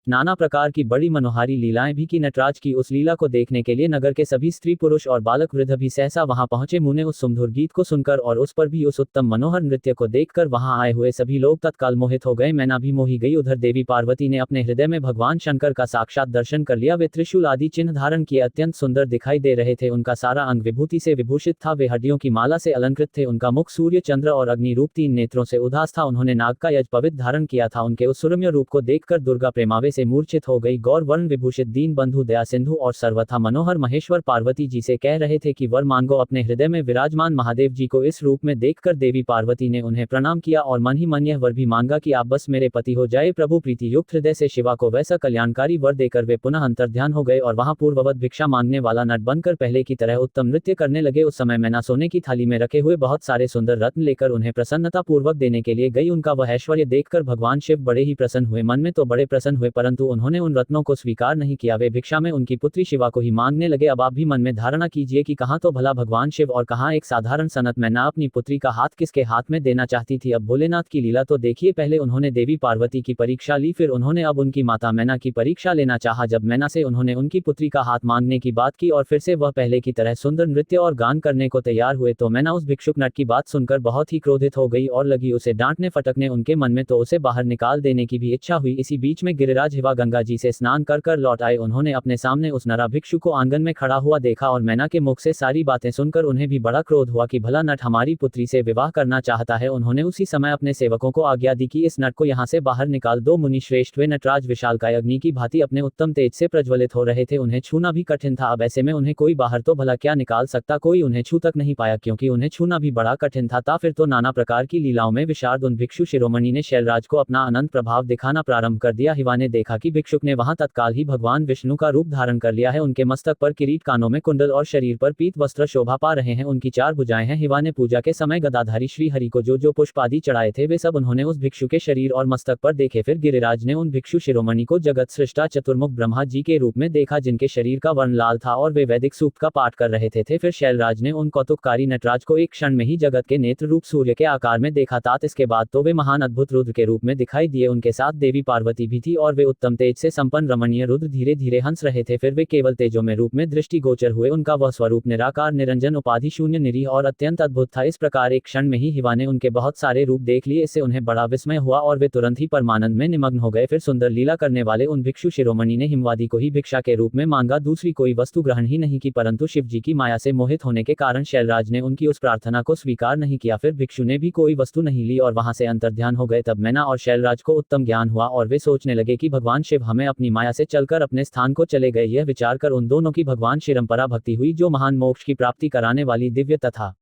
नाना प्रकार की बड़ी मनोहारी लीलाएं भी की। नटराज की उस लीला को देखने के लिए नगर के सभी स्त्री पुरुष और बालक वृद्ध भी सहसा वहां पहुंचे। मुने उस सुमधुर गीत को सुनकर और उस पर भी उस उत्तम मनोहर नृत्य को देखकर वहां आए हुए सभी लोग तत्काल मोहित हो गए। मैना भी मोही गई। उधर देवी पार्वती ने अपने हृदय में भगवान शंकर का साक्षात दर्शन कर लिया। वे त्रिशूल आदि चिन्ह धारण किए अत्यंत सुंदर दिखाई दे रहे थे। उनका सारा अंग विभूति से विभूषित था। वे हड्डियों की माला से अलंकृत थे। उनका मुख सूर्य चंद्र और अग्नि रूप 3 नेत्रों से उदास था। उन्होंने नाग का यज पवित्र धारण किया था। उनके उस सुरम्य रूप को देखकर दुर्गा प्रेमावे से मूर्छित हो गई। गौर वर्ण विभूषित दीन बंधु दया सिंधु और सर्वथा मनोहर महेश्वर पार्वती जी से कह रहे थे कि वर मांगो। अपने हृदय में विराजमान महादेव जी को इस रूप में देखकर देवी पार्वती ने उन्हें प्रणाम किया और मन ही मन यह वर भी मांगा कि आप बस मेरे पति हो जाए। प्रभु प्रीति युक्त हृदय से शिवा को वैसा कल्याणकारी वर देकर वे पुनः अंतर्ध्यान हो गए और वहां पूर्ववत भिक्षा मांगने वाला नट बनकर पहले की तरह उत्तम नृत्य करने लगे। उस समय मैना सोने की थाली में रखे हुए बहुत सारे सुंदर रत्न लेकर उन्हें प्रसन्नता पूर्वक देने के लिए गई। उनका वह ऐश्वर्य देखकर भगवान शिव बड़े ही प्रसन्न हुए। मन में तो बड़े प्रसन्न हुए परंतु उन्होंने उन रत्नों को स्वीकार नहीं किया। वे भिक्षा में उनकी पुत्री शिवा को ही मांगने लगे। अब आप भी मन में धारणा कीजिए कि कहां तो भला भगवान शिव और कहां एक साधारण सनत मैना अपनी पुत्री का हाथ किसके हाथ में देना चाहती थी। अब भोलेनाथ की लीला तो देखिए। पहले उन्होंने देवी पार्वती की परीक्षा ली, फिर उन्होंने अब उनकी माता मैना की परीक्षा लेना चाहा। जब मैना से उन्होंने उनकी पुत्री का हाथ मांगने की बात की और फिर से वह पहले की तरह सुंदर नृत्य और गान करने को तैयार हुए तो मैना उस भिक्षुक नट की बात सुनकर बहुत ही क्रोधित हो गई और लगी उसे डांटने फटकने। उनके मन में तो उसे बाहर निकाल देने की भी इच्छा हुई। इसी बीच में गिरिराज हिवा गंगा जी से स्नान कर लौट आए। उन्होंने अपने सामने उस नरा भिक्षु को आंगन में खड़ा हुआ देखा और मैना के मुख से सारी बातें सुनकर उन्हें भी बड़ा क्रोध हुआ कि भला नट हमारी पुत्री से विवाह करना चाहता है। उन्होंने उसी समय अपने सेवकों को आज्ञा दी कि इस नट को यहाँ से बाहर निकाल दो। मुनि श्रेष्ठ वे नटराज विशालकाय अग्नि की भांति अपने उत्तम तेज से प्रज्वलित हो रहे थे। उन्हें छूना भी कठिन था। अब ऐसे में उन्हें कोई बाहर तो भला क्या निकाल सकता। कोई उन्हें छू तक नहीं पाया क्योंकि उन्हें छूना भी बड़ा कठिन था। फिर तो नाना प्रकार की लीलाओं में विशारद उन भिक्षु शिरोमणि ने शैलराज को अपना अनंत प्रभाव दिखाना प्रारंभ कर दिया। हिवा ने देखा कि भिक्षुक ने वहां तत्काल ही भगवान विष्णु का रूप धारण कर लिया है। उनके मस्तक पर किरीट, कानों में कुंडल और शरीर पर पीत वस्त्र शोभा पा रहे हैं। उनकी 4 भुजाएं हैं। हिवा ने पूजा के समय गदाधारी श्री हरि को जो पुष्प आदि चढ़ाए थे वे सब उन्होंने उस भिक्षु के शरीर और मस्तक पर देखे। फिर गिरिराज ने उन भिक्षु शिरोमणि को जगत सृष्टा चतुर्मुख ब्रह्मा जी के रूप में देखा जिनके शरीर का वर्ण लाल था और वे वैदिक सूक्त का पाठ कर रहे थे। फिर शैलराज ने उन कौतुककारी नटराज को एक क्षण में ही जगत के नेत्र रूप सूर्य के आकार में देखा। तात इसके बाद तो वे महान अद्भुत रुद्र के रूप में दिखाई दिए। उनके साथ देवी पार्वती भी थी और वे उत्तम तेज से संपन्न रमणीय रुद्र धीरे धीरे हंस रहे थे। फिर वे केवल तेजो में रूप में दृष्टि गोचर हुए। उनका वह स्वरूप निराकार, निरंजन, उपाधि शून्य, निरीह और अत्यंत अद्भुत था। इस प्रकार एक क्षण में ही हिवा ने उनके बहुत सारे रूप देख लिए। इससे उन्हें बड़ा विस्मय हुआ और वे तुरंत ही परमानंद में निमग्न हो गए। फिर सुंदर लीला करने वाले उन भिक्षु शिरोमणि ने हिमवादी को ही भिक्षा के रूप में मांगा। दूसरी कोई वस्तु ग्रहण ही नहीं की परंतु शिव जी की माया से मोहित होने के कारण शैलराज ने उनकी उस प्रार्थना को स्वीकार नहीं किया। फिर भिक्षु ने भी कोई वस्तु नहीं ली और वहां से अंतर्ध्यान हो गए। तब मैना और शैलराज को उत्तम ज्ञान हुआ और वे सोचने लगे कि भगवान शिव हमें अपनी माया से चलकर अपने स्थान को चले गए। यह विचार कर उन दोनों की भगवान शिरंपरा भक्ति हुई जो महान मोक्ष की प्राप्ति कराने वाली, दिव्य तथा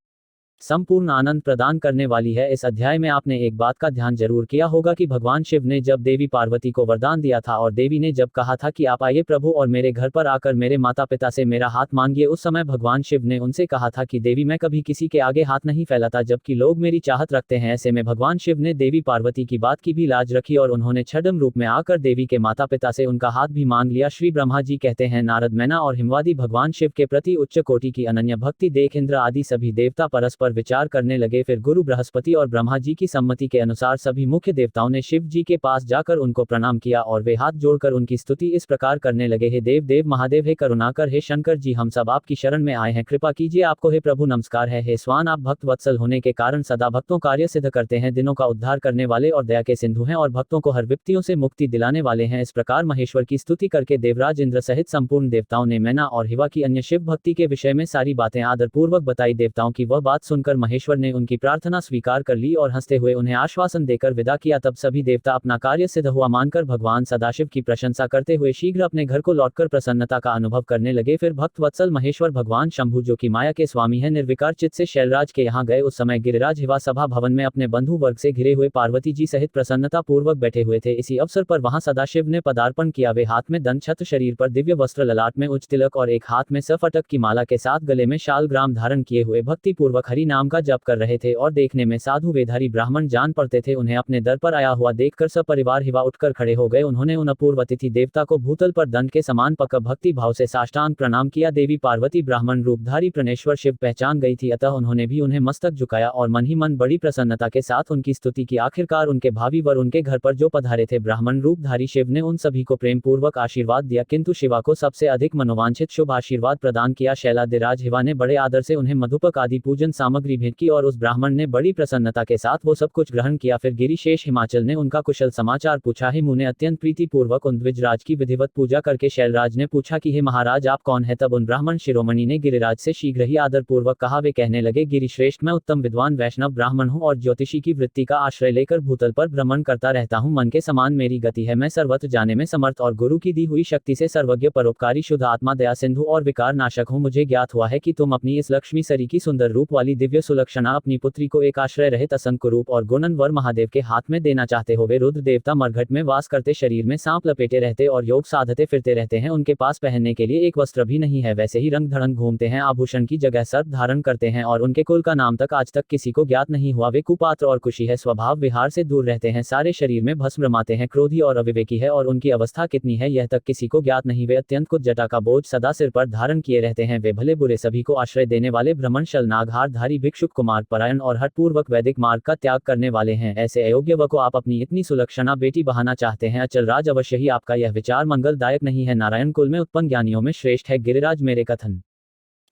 संपूर्ण आनंद प्रदान करने वाली है। इस अध्याय में आपने एक बात का ध्यान जरूर किया होगा कि भगवान शिव ने जब देवी पार्वती को वरदान दिया था और देवी ने जब कहा था कि आप आइए प्रभु और मेरे घर पर आकर मेरे माता पिता से मेरा हाथ मांगिए, उस समय भगवान शिव ने उनसे कहा था कि देवी मैं कभी किसी के आगे हाथ नहीं फैलाता जबकि लोग मेरी चाहत रखते हैं। ऐसे में भगवान शिव ने देवी पार्वती की बात की भी लाज रखी और उन्होंने छद्म रूप में आकर देवी के माता पिता से उनका हाथ भी मांग लिया। श्री ब्रह्मा जी कहते हैं, नारद, मैना और हिमवादी भगवान शिव के प्रति उच्च कोटि की अनन्य भक्ति देख इंद्र आदि सभी देवता परस्पर विचार करने लगे। फिर गुरु बृहस्पति और ब्रह्मा जी की सम्मति के अनुसार सभी मुख्य देवताओं ने शिव जी के पास जाकर उनको प्रणाम किया और वे हाथ जोड़कर उनकी स्तुति इस प्रकार करने लगे, हे देव देव महादेव, हे करुणाकर, हे शंकर जी, हम सब आपकी शरण में आए हैं, कृपा कीजिए आपको। हे प्रभु नमस्कार है। हे स्वान, आप भक्त वत्सल होने के कारण सदा भक्तों कार्य सिद्ध करते हैं, दिनों का उद्धार करने वाले और दया के सिंधु हैं और भक्तों को हर विपत्तियों से मुक्ति दिलाने वाले हैं। इस प्रकार महेश्वर की स्तुति करके देवराज इंद्र सहित संपूर्ण देवताओं ने मैना और हिवा की अन्य शिव भक्ति के विषय में सारी बातें आदरपूर्वक बताई। देवताओं की वह बात सुनकर महेश्वर ने उनकी प्रार्थना स्वीकार कर ली और हंसते हुए उन्हें आश्वासन देकर विदा किया। तब सभी देवता अपना कार्य सिद्ध हुआ मानकर भगवान सदाशिव की प्रशंसा करते हुए शीघ्र अपने घर को लौटकर प्रसन्नता का अनुभव करने लगे। फिर भक्त वत्सल महेश्वर भगवान शंभु, जो कि माया के स्वामी हैं, निर्विकार चित्त से शैलराज के यहाँ गए। उस समय गिरिराज हिवा सभा भवन में अपने बंधु वर्ग से घिरे हुए पार्वती जी सहित प्रसन्नता पूर्वक बैठे हुए थे। इसी अवसर पर वहां सदाशिव ने पदार्पण किया। वे हाथ में दंड छत्र, शरीर पर दिव्य वस्त्र, ललाट में उच्च तिलक और एक हाथ में सफटक की माला के साथ गले में शाल ग्राम धारण किए हुए भक्ति पूर्वक हरि नाम का जप कर रहे थे और देखने में साधु वेधारी ब्राह्मण जान पड़ते थे। उन्हें अपने दर पर आया हुआ देखकर सपरिवार हिवा उठकर खड़े हो गए। उन्होंने उन अपूर्व अतिथि देवता को भूतल पर दंड के समान पक भक्ति भाव से साष्टांग प्रणाम किया। देवी पार्वती ब्राह्मण रूपधारी प्रणेश्वर शिव पहचान गई थी, अतः उन्होंने भी उन्हें मस्तक झुकाया और मन ही मन बड़ी प्रसन्नता के साथ उनकी स्तुति की। आखिरकार उनके भावी वर उनके घर पर जो पधारे थे, ब्राह्मण रूपधारी शिव ने उन सभी को प्रेम पूर्वक आशीर्वाद दिया, किंतु शिवा को सबसे अधिक मनोवांछित शुभ आशीर्वाद प्रदान किया। शैलादिराज हिवा ने बड़े आदर से उन्हें मधुपक आदि पूजन सामग्री भेंट की और उस ब्राह्मण ने बड़ी प्रसन्नता के साथ वो सब कुछ ग्रहण किया। फिर गिरिशेष हिमाचल ने उनका कुशल समाचार पूछा। हिमू ने अत्यंत प्रीति पूर्वक उन द्विजराज की विधिवत पूजा करके शैलराज ने पूछा कि हे महाराज, आप कौन है? तब उन ब्राह्मण शिरोमणि ने गिरिराज से शीघ्र ही आदर पूर्वक कहा। वे कहने लगे, गिरिश्रेष्ठ, मैं उत्तम विद्वान वैष्णव ब्राह्मण हूँ और ज्योतिषी की वृत्ति का आश्रय लेकर भूतल पर भ्रमण करता रहता हूँ। मन के समान मेरी गति है। मैं सर्वत्र जाने में समर्थ और गुरु की दी हुई शक्ति से सर्वज्ञ, परोपकारी, शुद्ध आत्मा, दया सिंधु और विकार नाशक हूँ। मुझे ज्ञात हुआ है कि तुम अपनी इस लक्ष्मी सरी की सुंदर रूप वाली दिव्य सुलक्षणा अपनी पुत्री को एक आश्रय रहित असंख्य रूप और गुणन वर महादेव के हाथ में देना चाहते हो। वे रुद्र देवता मरघट में वास करते, शरीर में सांप लपेटे रहते और योग साधते फिरते रहते हैं। उनके पास पहनने के लिए एक वस्त्र भी नहीं है, वैसे ही रंग धड़ंग घूमते हैं, आभूषण की जगह सर्प धारण करते हैं और उनके कुल का नाम तक आज तक किसी को ज्ञात नहीं हुआ। वे कुपात्र और कुशी है, स्वभाव विहार से दूर रहते हैं, सारे शरीर में भस्म रमाते हैं, क्रोधी और अविवेकी है और उनकी अवस्था कितनी है यह तक किसी को ज्ञात नहीं। वे अत्यंत कुछ जटा का बोझ सदा सिर पर धारण किए रहते हैं। वे भले बुरे सभी को आश्रय देने वाले भ्रमणशल नागहारधारी भिक्षुक कुमार परायण और हठपूर्वक वैदिक मार्ग का त्याग करने वाले हैं। ऐसे अयोग्य व को आप अपनी इतनी सुलक्षणा बेटी बहाना चाहते हैं। अचल राज, अवश्य ही आपका यह विचार मंगलदायक नहीं है। नारायण कुल में उत्पन्न ज्ञानियों में श्रेष्ठ है गिरिराज। मेरे कथन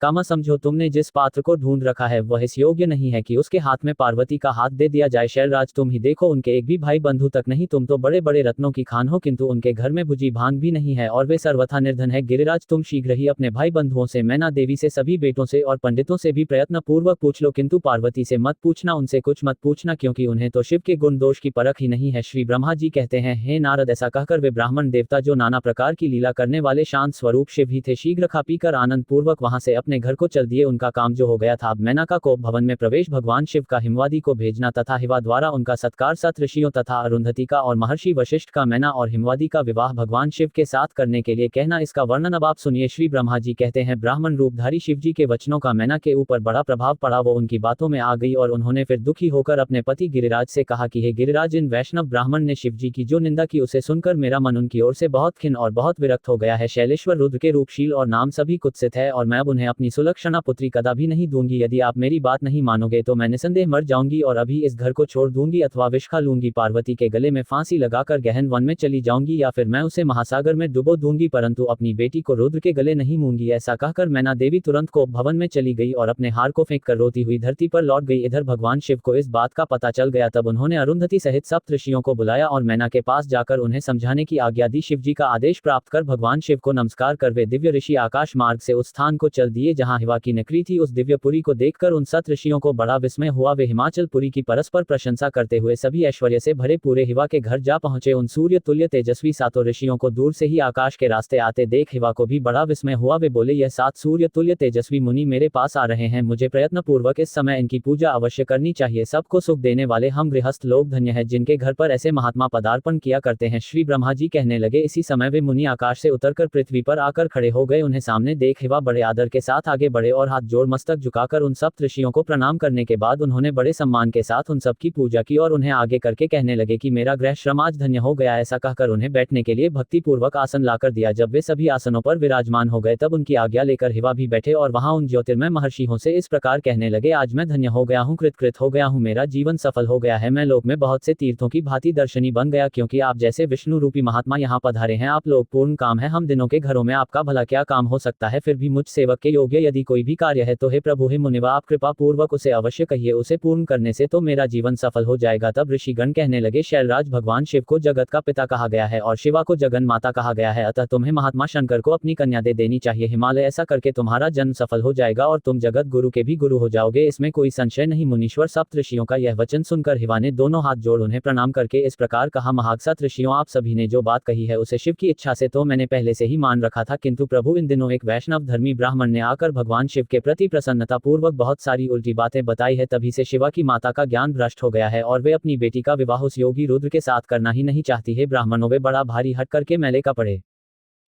का मत समझो। तुमने जिस पात्र को ढूंढ रखा है वह इस योग्य नहीं है कि उसके हाथ में पार्वती का हाथ दे दिया जाए। शैलराज, तुम ही देखो, उनके एक भी भाई बंधु तक नहीं। तुम तो बड़े बड़े रत्नों की खान हो, किंतु उनके घर में भुजी भांग भी नहीं है और वे सर्वथा निर्धन है। गिरिराज, तुम शीघ्र ही अपने भाई बंधुओं से, मैना देवी से, सभी बेटों से और पंडितों से भी प्रयत्न पूर्वक पूछ लो, किंतु पार्वती से मत पूछना, उनसे कुछ मत पूछना, क्योंकि उन्हें तो शिव के गुण दोष की परख ही नहीं है। श्री ब्रह्मा जी कहते हैं, हे नारद, ऐसा कहकर वे ब्राह्मण देवता जो नाना प्रकार की लीला करने वाले शांत स्वरूप शिव ही थे, शीघ्र खा पीकर आनंद पूर्वक वहां से अपने घर को चल दिए। उनका काम जो हो गया था। अब मैना का कोप भवन में प्रवेश, भगवान शिव का हिमवादी को भेजना तथा हिवा द्वारा उनका सत्कार, सत ऋषियों तथा अरुंधति का और महर्षि वशिष्ठ का मैना और हिमवादी का विवाह भगवान शिव के साथ करने के लिए कहना। इसका वर्णन अब आप सुनिए। श्री ब्रह्मा जी कहते हैं, ब्राह्मण रूपधारी शिव जी के वचनों का मैना के ऊपर बड़ा प्रभाव पड़ा। वो उनकी बातों में आ गई और उन्होंने फिर दुखी होकर अपने पति गिरिराज से कहा कि हे गिरिराज, इन वैष्णव ब्राह्मण ने शिव जी की जो निंदा की उसे सुनकर मेरा मन उनकी ओर से बहुत खिन्न और बहुत विरक्त हो गया है। शैलेश्वर रुद्र के रूपशील और नाम सभी कुत्सित है और मैं अब उन्हें अपनी सुलक्षणा पुत्री कदा भी नहीं दूंगी। यदि आप मेरी बात नहीं मानोगे तो मैं निसंदेह मर जाऊंगी और अभी इस घर को छोड़ दूंगी अथवा विष खा लूंगी। पार्वती के गले में फांसी लगाकर गहन वन में चली जाऊंगी या फिर मैं उसे महासागर में डुबो दूंगी, परंतु अपनी बेटी को रुद्र के गले नहीं मूंगी। ऐसा कहकर मैना देवी तुरंत कोप भवन में चली गई और अपने हार को फेंक कर रोती हुई धरती पर लौट गई। इधर भगवान शिव को इस बात का पता चल गया। तब उन्होंने अरुंधति सहित सप्त ऋषियों को बुलाया और मैना के पास जाकर उन्हें समझाने की आज्ञा दी। शिव जी का आदेश प्राप्त कर भगवान शिव को नमस्कार कर वे दिव्य ऋषि आकाश मार्ग से उस स्थान को चल दिए जहां हिवा की नगरी थी। उस दिव्यपुरी को देखकर उन सत ऋषियों को बड़ा विस्मय हुआ। वे हिमाचलपुरी की परस्पर प्रशंसा करते हुए सभी ऐश्वर्य से भरे पूरे हिवा के घर जा पहुंचे। उन सूर्य तुल्य तेजस्वी सातों ऋषियों को दूर से ही आकाश के रास्ते आते देख हिवा को भी बड़ा विस्मय हुआ। वे बोले, यह 7 सूर्य तुल्य तेजस्वी मुनि मेरे पास आ रहे हैं, मुझे प्रयत्न पूर्वक इस समय इनकी पूजा अवश्य करनी चाहिए। सबको सुख देने वाले हम गृहस्थ लोग धन्य हैं जिनके घर पर ऐसे महात्मा पदार्पण किया करते हैं। श्री ब्रह्मा जी कहने लगे, इसी समय वे मुनि आकाश से उतरकर पृथ्वी पर आकर खड़े हो गए। उन्हें सामने देख हिवा बड़े आदर के साथ आगे बढ़े और हाथ जोड़ मस्तक झुकाकर उन सप्त ऋषियों को प्रणाम करने के बाद उन्होंने बड़े सम्मान के साथ उन सबकी पूजा की और उन्हें आगे करके कहने लगे कि मेरा गृह श्रम आज धन्य हो गया। ऐसा कहकर उन्हें बैठने के लिए भक्ति पूर्वक आसन लाकर दिया। जब वे सभी आसनों पर विराजमान हो गए तब उनकी आज्ञा लेकर हिवा भी बैठे और वहां उन ज्योतिर्मय महर्षियों से इस प्रकार कहने लगे, आज मैं धन्य हो गया हूँ, कृतकृत हो गया हूँ, मेरा जीवन सफल हो गया है। मैं लोक में बहुत से तीर्थों की भांति दर्शनी बन गया, क्योंकि आप जैसे विष्णु रूपी महात्मा यहाँ पधारे हैं। आप लोग पूर्ण काम है, हम दिनों के घरों में आपका भला क्या काम हो सकता है। फिर भी मुझ सेवक के योग्य यदि कोई भी कार्य है तो हे प्रभु, हे मुनिवा, आप कृपा पूर्वक उसे अवश्य कहिए, उसे पूर्ण करने से तो मेरा जीवन सफल हो जाएगा। तब ऋषिगण कहने लगे, शैलराज, भगवान शिव को जगत का पिता कहा गया है और शिवा को जगन माता कहा गया है, अतः तुम्हें महात्मा शंकर को अपनी कन्या दे देनी चाहिए। हिमालय, ऐसा करके तुम्हारा जन्म सफल हो जाएगा और तुम जगत गुरु के भी गुरु हो जाओगे, इसमें कोई संशय नहीं। मुनीश्वर सप्त ऋषियों का यह वचन सुनकर हिवा ने दोनों हाथ जोड़ उन्हें प्रणाम करके इस प्रकार कहा, महासत ऋषियों, आप सभी ने जो बात कही है उसे शिव की इच्छा से तो मैंने पहले से ही मान रखा था, किंतु प्रभु इन दिनों एक वैष्णव धर्मी ब्राह्मण ने आकर भगवान शिव के प्रति प्रसन्नता पूर्वक बहुत सारी उल्टी बातें बताई है। तभी से शिवा की माता का ज्ञान भ्रष्ट हो गया है और वे अपनी बेटी का विवाह उस योगी रुद्र के साथ करना ही नहीं चाहती है। ब्राह्मणों, वे बड़ा भारी हट करके मैले का पड़े।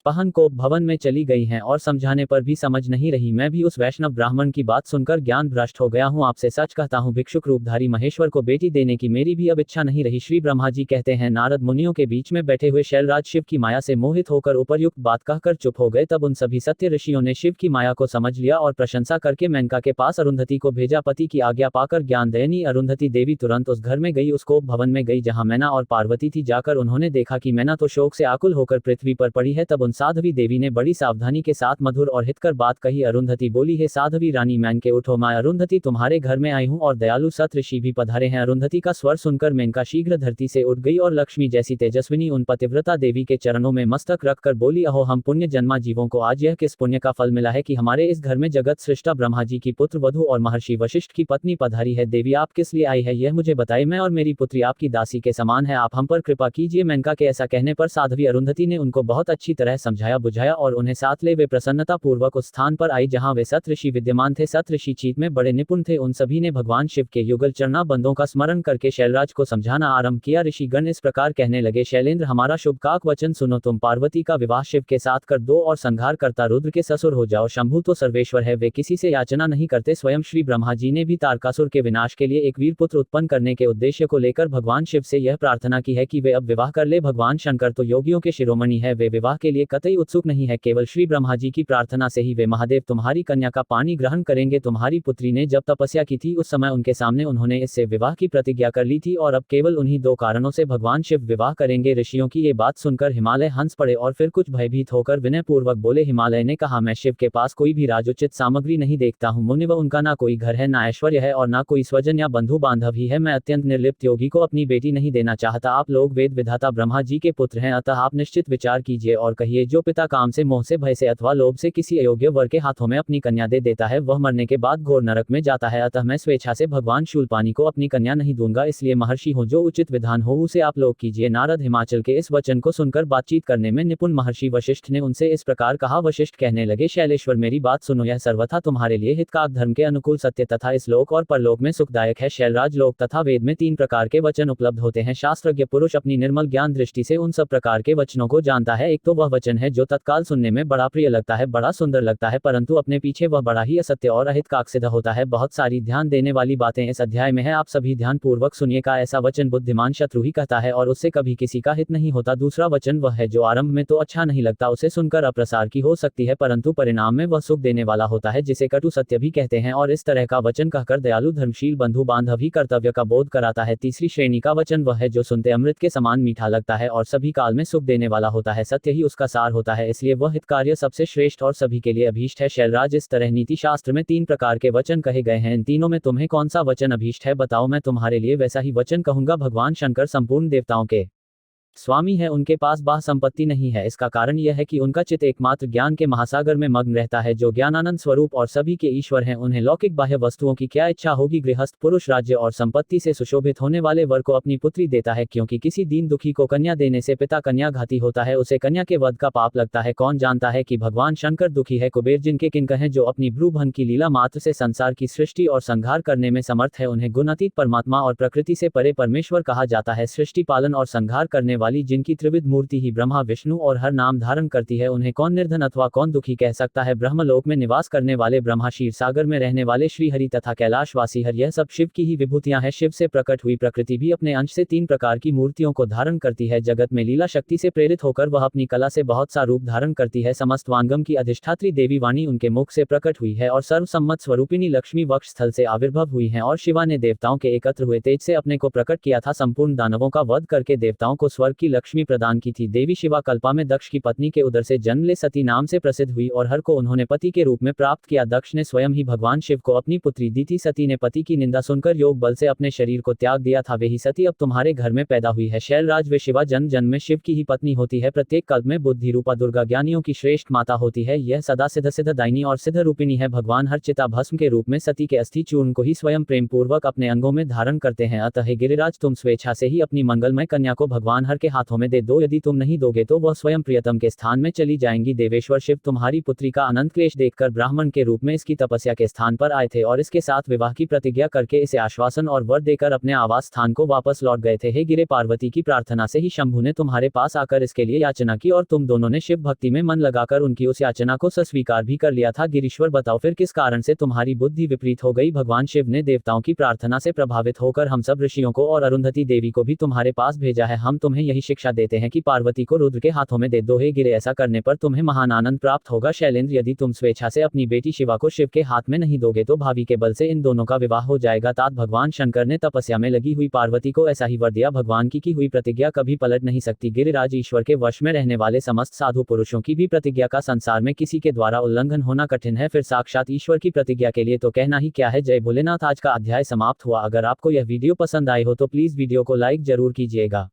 पहन को भवन में चली गई हैं और समझाने पर भी समझ नहीं रही। मैं भी उस वैष्णव ब्राह्मण की बात सुनकर ज्ञान भ्रष्ट हो गया हूँ। आपसे सच कहता हूँ, भिक्षुक रूपधारी महेश्वर को बेटी देने की मेरी भी अब इच्छा नहीं रही। श्री ब्रह्मा जी कहते हैं, नारद मुनियों के बीच में बैठे हुए शैलराज शिव की माया से मोहित होकर उपर्युक्त बात कहकर चुप हो गए। तब उन सभी सत्य ऋषियों ने शिव की माया को समझ लिया और प्रशंसा करके मेनका के पास अरुंधति को भेजा। पति की आज्ञा पाकर ज्ञानदयनी अरुंधति देवी तुरंत उस घर में गई, उस कोप भवन में गई जहाँ मैना और पार्वती थी। जाकर उन्होंने देखा कि मैना तो शोक से आकुल होकर पृथ्वी पर पड़ी है। तब उन साध्वी देवी ने बड़ी सावधानी के साथ मधुर और हितकर बात कही। अरुंधति बोली, हे साध्वी रानी, मैन के उठो। मैं अरुंधति तुम्हारे घर में आई हूँ और दयालु सत ऋषि भी पधारे हैं। अरुंधति का स्वर सुनकर मेनका शीघ्र धरती से उठ गई और लक्ष्मी जैसी तेजस्विनी उन पतिव्रता देवी के चरणों में मस्तक रखकर बोली, अहो हम पुण्य जन्मा जीवों को आज यह किस पुण्य का फल मिला है कि हमारे इस घर में जगत सृष्टा ब्रह्मा जी की पुत्र वधु और महर्षि वशिष्ठ की पत्नी पधारी है। देवी आप किस लिए आई है यह मुझे बताइए, मैं और मेरी पुत्री आपकी दासी के समान है, आप हम पर कृपा कीजिए। मेनका के ऐसा कहने पर साध्वी अरुंधति ने उनको बहुत अच्छी तरह समझाया बुझाया और उन्हें साथ ले वे प्रसन्नता पूर्वक उस स्थान पर आई जहां वे सत ऋषि विद्यमान थे। सत ऋषि चीत में बड़े निपुण थे। उन सभी ने भगवान शिव के युगल चरणा बंदों का स्मरण करके शैलराज को समझाना आरंभ किया। ऋषिगण इस प्रकार कहने लगे, शैलेंद्र हमारा शुभ काक वचन सुनो, तुम पार्वती का विवाह शिव के साथ कर दो और संहार करता रुद्र के ससुर हो जाओ। शंभु तो सर्वेश्वर है, वे किसी से याचना नहीं करते। स्वयं श्री ब्रह्मा जी ने भी तारकासुर के विनाश के लिए एक वीर पुत्र उत्पन्न करने के उद्देश्य को लेकर भगवान शिव से यह प्रार्थना की है कि वे अब विवाह कर ले। भगवान शंकर तो योगियों के शिरोमणि है, वे विवाह के लिए कतई उत्सुक नहीं है। केवल श्री ब्रह्मा जी की प्रार्थना से ही वे महादेव तुम्हारी कन्या का पानी ग्रहण करेंगे। तुम्हारी पुत्री ने जब तपस्या की थी उस समय उनके सामने उन्होंने इससे विवाह की प्रतिज्ञा कर ली थी और अब केवल उन्हीं दो कारणों से भगवान शिव विवाह करेंगे। ऋषियों की ये बात सुनकर हिमालय हंस पड़े और फिर कुछ भयभीत होकर विनय पूर्वक बोले। हिमालय ने कहा, मैं शिव के पास कोई भी राजोचित सामग्री नहीं देखता हूँ मुनिव, उनका ना कोई घर है, ना ऐश्वर्य है और ना कोई स्वजन या बंधु बांधव ही है। मैं अत्यंत निर्लिप्त योगी को अपनी बेटी नहीं देना चाहता। आप लोग वेद विधाता ब्रह्मा जी के पुत्र हैं, अतः आप निश्चित विचार कीजिए और कहिए, जो पिता काम से मोह से भय से अथवा लोभ से किसी अयोग्य वर के हाथों में अपनी कन्या दे देता है वह मरने के बाद घोर नरक में जाता है। अतः मैं स्वेच्छा से भगवान शूलपानी को अपनी कन्या नहीं दूंगा, इसलिए महर्षि हो, जो उचित विधान हो उसे आप लोग कीजिए। नारद हिमाचल के इस वचन को सुनकर बातचीत करने में निपुण महर्षि वशिष्ठ ने उनसे इस प्रकार कहा। वशिष्ठ कहने लगे, शैलेश्वर मेरी बात सुनो, यह सर्वथा तुम्हारे लिए हितकारक, धर्म के अनुकूल, सत्य तथा इस लोक और परलोक में सुखदायक है। शैलराज लोक तथा वेद में 3 प्रकार के वचन उपलब्ध होते हैं। शास्त्रज्ञ पुरुष अपनी निर्मल ज्ञान दृष्टि से उन सब प्रकार के वचनों को जानता है। एक तो वह वचन है जो तत्काल सुनने में बड़ा प्रिय लगता है, बड़ा सुंदर लगता है, परंतु अपने पीछे वह बड़ा ही असत्य और अहितकारक सिद्ध होता है। बहुत सारी ध्यान देने वाली बातें इस अध्याय में है, आप सभी ध्यान पूर्वक सुनिए। का ऐसा वचन बुद्धिमान शत्रु ही कहता है और उससे कभी किसी का हित नहीं होता। दूसरा वचन वह है जो आरंभ में तो अच्छा नहीं लगता, उसे सुनकर अप्रसार की हो सकती है, परंतु परिणाम में वह सुख देने वाला होता है, जिसे कटु सत्य भी कहते हैं। और इस तरह का वचन कहकर दयालु धर्मशील बंधु बांधव ही कर्तव्य का बोध कराता है। तीसरी श्रेणी का वचन वह है जो सुनते अमृत के समान मीठा लगता है और सभी काल में सुख देने वाला होता है। सत्य ही उसका सार होता है, इसलिए वह हितकार्य सबसे श्रेष्ठ और सभी के लिए अभीष्ट है। शैलराज, इस तरह नीति शास्त्र में 3 प्रकार के वचन कहे गए हैं, इन तीनों में तुम्हें कौन सा वचन अभीष्ट है बताओ, मैं तुम्हारे लिए वैसा ही वचन कहूंगा। भगवान शंकर संपूर्ण देवताओं के स्वामी है, उनके पास बाह्य संपत्ति नहीं है। इसका कारण यह है कि उनका चित्त एकमात्र ज्ञान के महासागर में मग्न रहता है, जो ज्ञानानंद स्वरूप और सभी के ईश्वर हैं। उन्हें लौकिक बाह्य वस्तुओं की क्या इच्छा होगी। गृहस्थ पुरुष राज्य और संपत्ति से सुशोभित होने वाले वर को अपनी पुत्री देता है, क्योंकि किसी दीन दुखी को कन्या देने से पिता कन्या घाती होता है, उसे कन्या के वध का पाप लगता है। कौन जानता है कि भगवान शंकर दुखी है। कुबेर जिनके किंकर हैं, जो अपनी भ्रूभन की लीला मात्र से संसार की सृष्टि और संहार करने में समर्थ है, उन्हें गुणातीत परमात्मा और प्रकृति से परे परमेश्वर कहा जाता है। सृष्टि पालन और संहार करने वाली जिनकी त्रिविध मूर्ति ही ब्रह्मा विष्णु और हर नाम धारण करती है, उन्हें कौन निर्धन अथवा कौन दुखी कह सकता है। ब्रह्मलोक में निवास करने वाले ब्रह्मा, क्षीर सागर में रहने वाले श्रीहरि तथा कैलाशवासी हर, यह सब शिव की ही विभूतियां हैं। शिव से प्रकट हुई प्रकृति भी अपने अंश से 3 प्रकार की मूर्तियों को धारण करती है। जगत में लीला शक्ति से प्रेरित होकर वह अपनी कला से बहुत सा रूप धारण करती है। समस्त वांगम की अधिष्ठात्री देवी वाणी उनके मुख से प्रकट हुई है और सर्वसम्मत स्वरूपिणी लक्ष्मी वक्ष स्थल से आविर्भव हुई है। और शिवा ने देवताओं के एकत्र हुए तेज से अपने को प्रकट किया था, संपूर्ण दानवों का वध करके देवताओं को स्वर्ग की लक्ष्मी प्रदान की थी। देवी शिवा कल्पा में दक्ष की पत्नी के उदर से जन्म ले सती नाम से प्रसिद्ध हुई और हर को उन्होंने पति के रूप में प्राप्त किया। दक्ष ने स्वयं ही भगवान शिव को अपनी पुत्री दी थी। सती ने पति की निंदा सुनकर योग बल से अपने शरीर को त्याग दिया था, वे ही सती अब तुम्हारे घर में पैदा हुई है। शैलराज, वे शिवा जन्म जन्म में शिव की ही पत्नी होती है। प्रत्येक कल्प में बुद्धि रूपा दुर्गा ज्ञानियों की श्रेष्ठ माता होती है। यह सदा सिद्ध सिद्ध दायिनी और सिद्ध रूपिणी है। भगवान हर चिता भस्म के रूप में सती के अस्थि चूर्ण को ही स्वयं प्रेम पूर्वक अपने अंगों में धारण करते हैं। अतः हे गिरिराज, तुम स्वेच्छा से ही अपनी मंगलमय कन्या को भगवान हर के हाथों में दे दो, यदि तुम नहीं दोगे तो वह स्वयं प्रियतम के स्थान में चली जाएंगी। देवेश्वर शिव तुम्हारी पुत्री का अनंत क्लेश देखकर ब्राह्मण के रूप में इसकी तपस्या के स्थान पर आए थे और इसके साथ विवाह की प्रतिज्ञा करके इसे आश्वासन और वर देकर अपने आवास स्थान को वापस लौट गए थे। हे गिरे, पार्वती की प्रार्थना से ही शंभु ने तुम्हारे पास आकर इसके लिए याचना की और तुम दोनों ने शिव भक्ति में मन लगाकर उनकी उस याचना को स्वीकार भी कर लिया था। गिरीश्वर, बताओ फिर किस कारण से तुम्हारी बुद्धि विपरीत हो गई। भगवान शिव ने देवताओं की प्रार्थना से प्रभावित होकर हम सब ऋषियों को और अरुंधति देवी को भी तुम्हारे पास भेजा है। हम तुम्हें यही शिक्षा देते हैं कि पार्वती को रुद्र के हाथों में दे दो। हे गिरे, ऐसा करने पर तुम्हें महान आनंद प्राप्त होगा। शैलेंद्र, यदि तुम स्वेच्छा से अपनी बेटी शिवा को शिव के हाथ में नहीं दोगे तो भावी के बल से इन दोनों का विवाह हो जाएगा। तात भगवान शंकर ने तपस्या में लगी हुई पार्वती को ऐसा ही वर दिया। भगवान की हुई प्रतिज्ञा कभी पलट नहीं सकती। गिरिराज, ईश्वर के वश में रहने वाले समस्त साधु पुरुषों की भी प्रतिज्ञा का संसार में किसी के द्वारा उल्लंघन होना कठिन है, फिर साक्षात ईश्वर की प्रतिज्ञा के लिए तो कहना ही क्या है। जय भोलेनाथ। आज का अध्याय समाप्त हुआ। अगर आपको यह वीडियो पसंद आई हो तो प्लीज वीडियो को लाइक जरूर कीजिएगा।